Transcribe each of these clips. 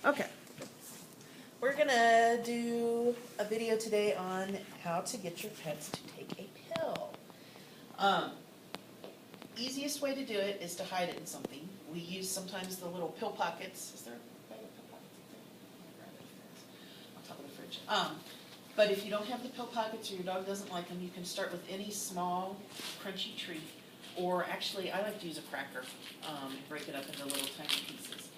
Okay. We're gonna do a video today on how to get your pets to take a pill. Um, Easiest way to do it is to hide it in something. We use sometimes the little pill pockets. Is there a bag of pill pockets up there? I'll grab it if there is. On top of the fridge. But if you don't have the pill pockets or your dog doesn't like them, you can start with any small, crunchy treat. Or actually, I like to use a cracker, break it up into little tiny pieces.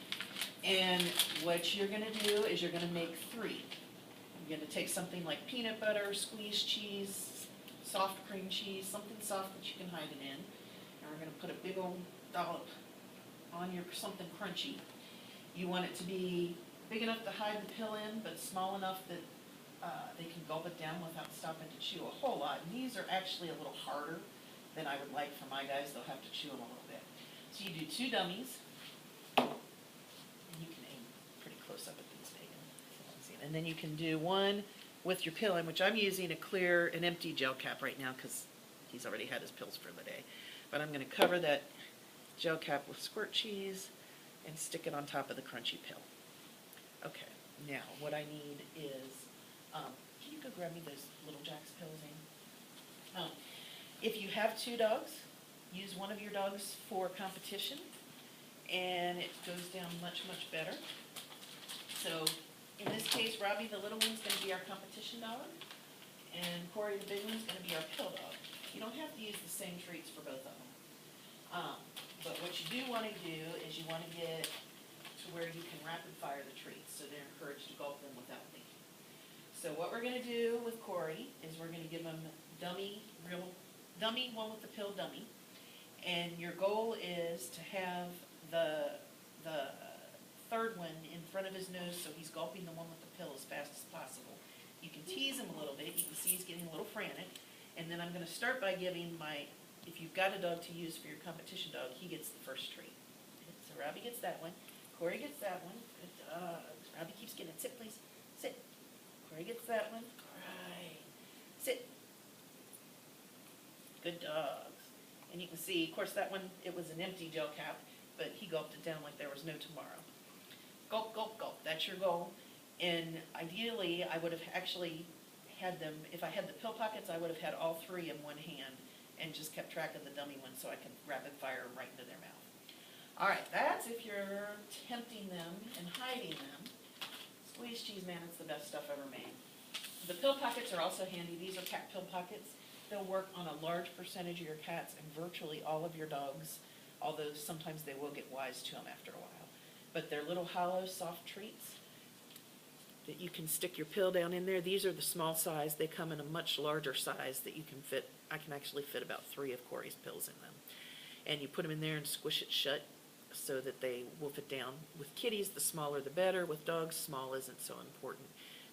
And what you're gonna do is you're gonna make 3. You're gonna take something like peanut butter, squeezed cheese, soft cream cheese, something soft that you can hide it in. And we're gonna put a big old dollop on your something crunchy. You want it to be big enough to hide the pill in, but small enough that they can gulp it down without stopping to chew a whole lot. And these are actually a little harder than I would like for my guys. They'll have to chew them a little bit. So you do 2 dummies. You can aim pretty close up at these, Megan. And then you can do 1 with your pill in, which I'm using an empty gel cap right now because he's already had his pills for the day. But I'm going to cover that gel cap with squirt cheese and stick it on top of the crunchy pill. Okay, now what I need is, can you go grab me those Little Jack's pills, Amy? If you have 2 dogs, use one of your dogs for competition, and it goes down much, much better. So in this case, Robbie, the little one's going to be our competition dog, and Corey, the big one's going to be our pill dog. You don't have to use the same treats for both of them. But what you do want to do is you want to get to where you can rapid fire the treats, so they're encouraged to gulp them without thinking. So what we're going to do with Corey is we're going to give him dummy, one with the pill dummy, and your goal is to have the 3rd one in front of his nose so he's gulping the one with the pill as fast as possible. You can tease him a little bit. You can see he's getting a little frantic. And then I'm going to start by giving if you've got a dog to use for your competition dog, he gets the first treat. So Robbie gets that one. Corey gets that one. Good dog. Robbie keeps getting it. Sit, please. Sit. Corey gets that one. All right. Sit. Good dogs. And you can see, of course, that one, it was an empty gel cap, but he gulped it down like there was no tomorrow. Gulp, gulp, gulp. That's your goal. And ideally, I would have actually had them, if I had the pill pockets, I would have had all 3 in one hand and just kept track of the dummy one so I can rapid fire them right into their mouth. All right, that's if you're tempting them and hiding them. Squeeze cheese, man, it's the best stuff ever made. The pill pockets are also handy. These are cat pill pockets. They'll work on a large percentage of your cats and virtually all of your dogs, although sometimes they will get wise to them after a while. But they're little hollow, soft treats that you can stick your pill down in there. These are the small size. They come in a much larger size that you can fit. I can actually fit about 3 of Corey's pills in them. And you put them in there and squish it shut so that they will fit down. With kitties, the smaller the better. With dogs, small isn't so important.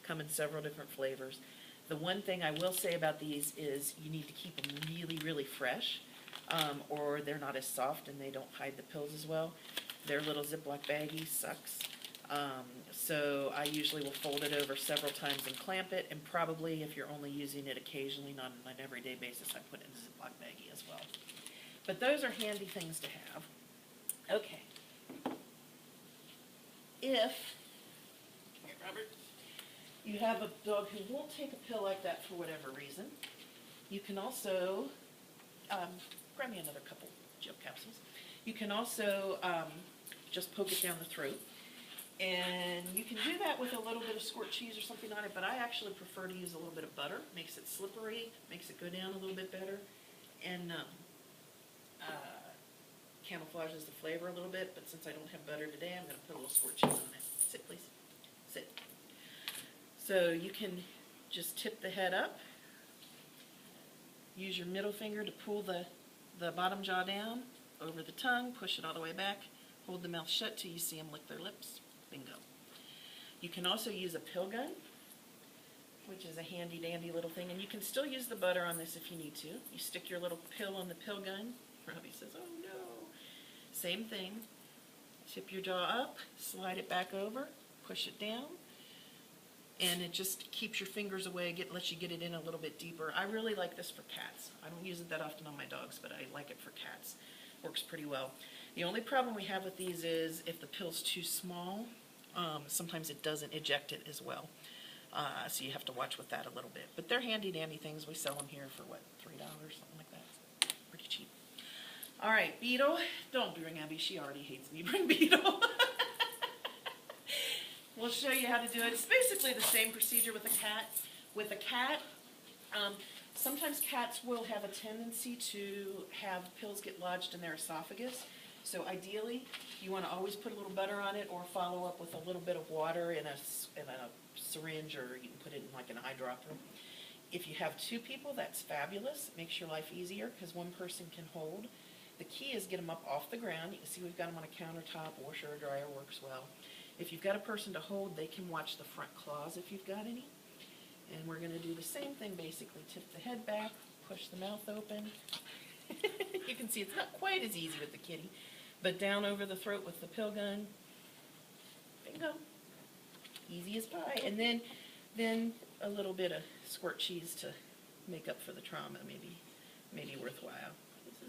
Come in several different flavors. The one thing I will say about these is you need to keep them really, really fresh, or they're not as soft and they don't hide the pills as well. Their little Ziploc baggie sucks. So I usually will fold it over several times and clamp it, and probably if you're only using it occasionally, not on an everyday basis, I put it in a Ziploc baggie as well. But those are handy things to have. Okay. If, here, Robert, you have a dog who won't take a pill like that for whatever reason, you can also, grab me another couple gel capsules. You can also just poke it down the throat. And you can do that with a little bit of squirt cheese or something on it, but I actually prefer to use a little bit of butter. Makes it slippery, makes it go down a little bit better, and camouflages the flavor a little bit. But since I don't have butter today, I'm going to put a little squirt cheese on it. Sit, please. Sit. So you can just tip the head up. Use your middle finger to pull the bottom jaw down over the tongue. Push it all the way back. Hold the mouth shut till you see them lick their lips. Bingo. You can also use a pill gun, which is a handy dandy little thing, and you can still use the butter on this if you need to. You stick your little pill on the pill gun. Robbie says, oh no. Same thing. Tip your jaw up, slide it back over, push it down, and it just keeps your fingers away, lets you get it in a little bit deeper. I really like this for cats. I don't use it that often on my dogs, but I like it for cats. Works pretty well. The only problem we have with these is if the pill's too small, Sometimes it doesn't eject it as well. So you have to watch with that a little bit. But they're handy dandy things. We sell them here for what, $3, something like that. Pretty cheap. All right, Beetle. Don't bring Abby. She already hates me. Bring Beetle. We'll show you how to do it. It's basically the same procedure with a cat. With a cat, sometimes cats will have a tendency to have pills get lodged in their esophagus. So ideally, you want to always put a little butter on it or follow up with a little bit of water in a syringe, or you can put it in like an eyedropper. If you have 2 people, that's fabulous. It makes your life easier because one person can hold. The key is get them up off the ground. You can see we've got them on a countertop. Washer or dryer works well. If you've got a person to hold, they can watch the front claws if you've got any. And we're going to do the same thing basically. Tip the head back, push the mouth open. You can see it's not quite as easy with the kitty, but down over the throat with the pill gun. Bingo. Easy as pie. And then a little bit of squirt cheese to make up for the trauma, maybe worthwhile.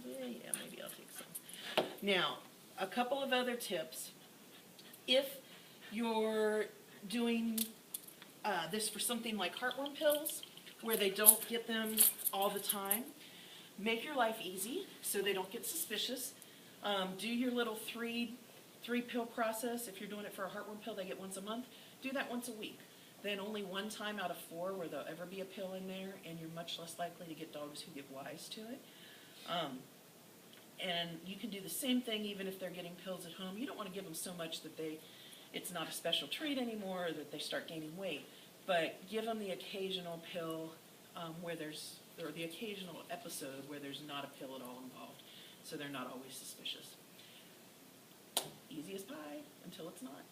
Yeah, maybe I'll take some. Now, a couple of other tips. If you're doing this for something like heartworm pills, where they don't get them all the time, make your life easy so they don't get suspicious. Do your little three pill process. If you're doing it for a heartworm pill, they get once a month. Do that once a week. Then only 1 time out of 4 where there'll ever be a pill in there, and you're much less likely to get dogs who get wise to it. And you can do the same thing even if they're getting pills at home. You don't want to give them so much that it's not a special treat anymore, or that they start gaining weight. But give them the occasional pill or the occasional episode where there's not a pill at all involved, so they're not always suspicious. Easy as pie until it's not.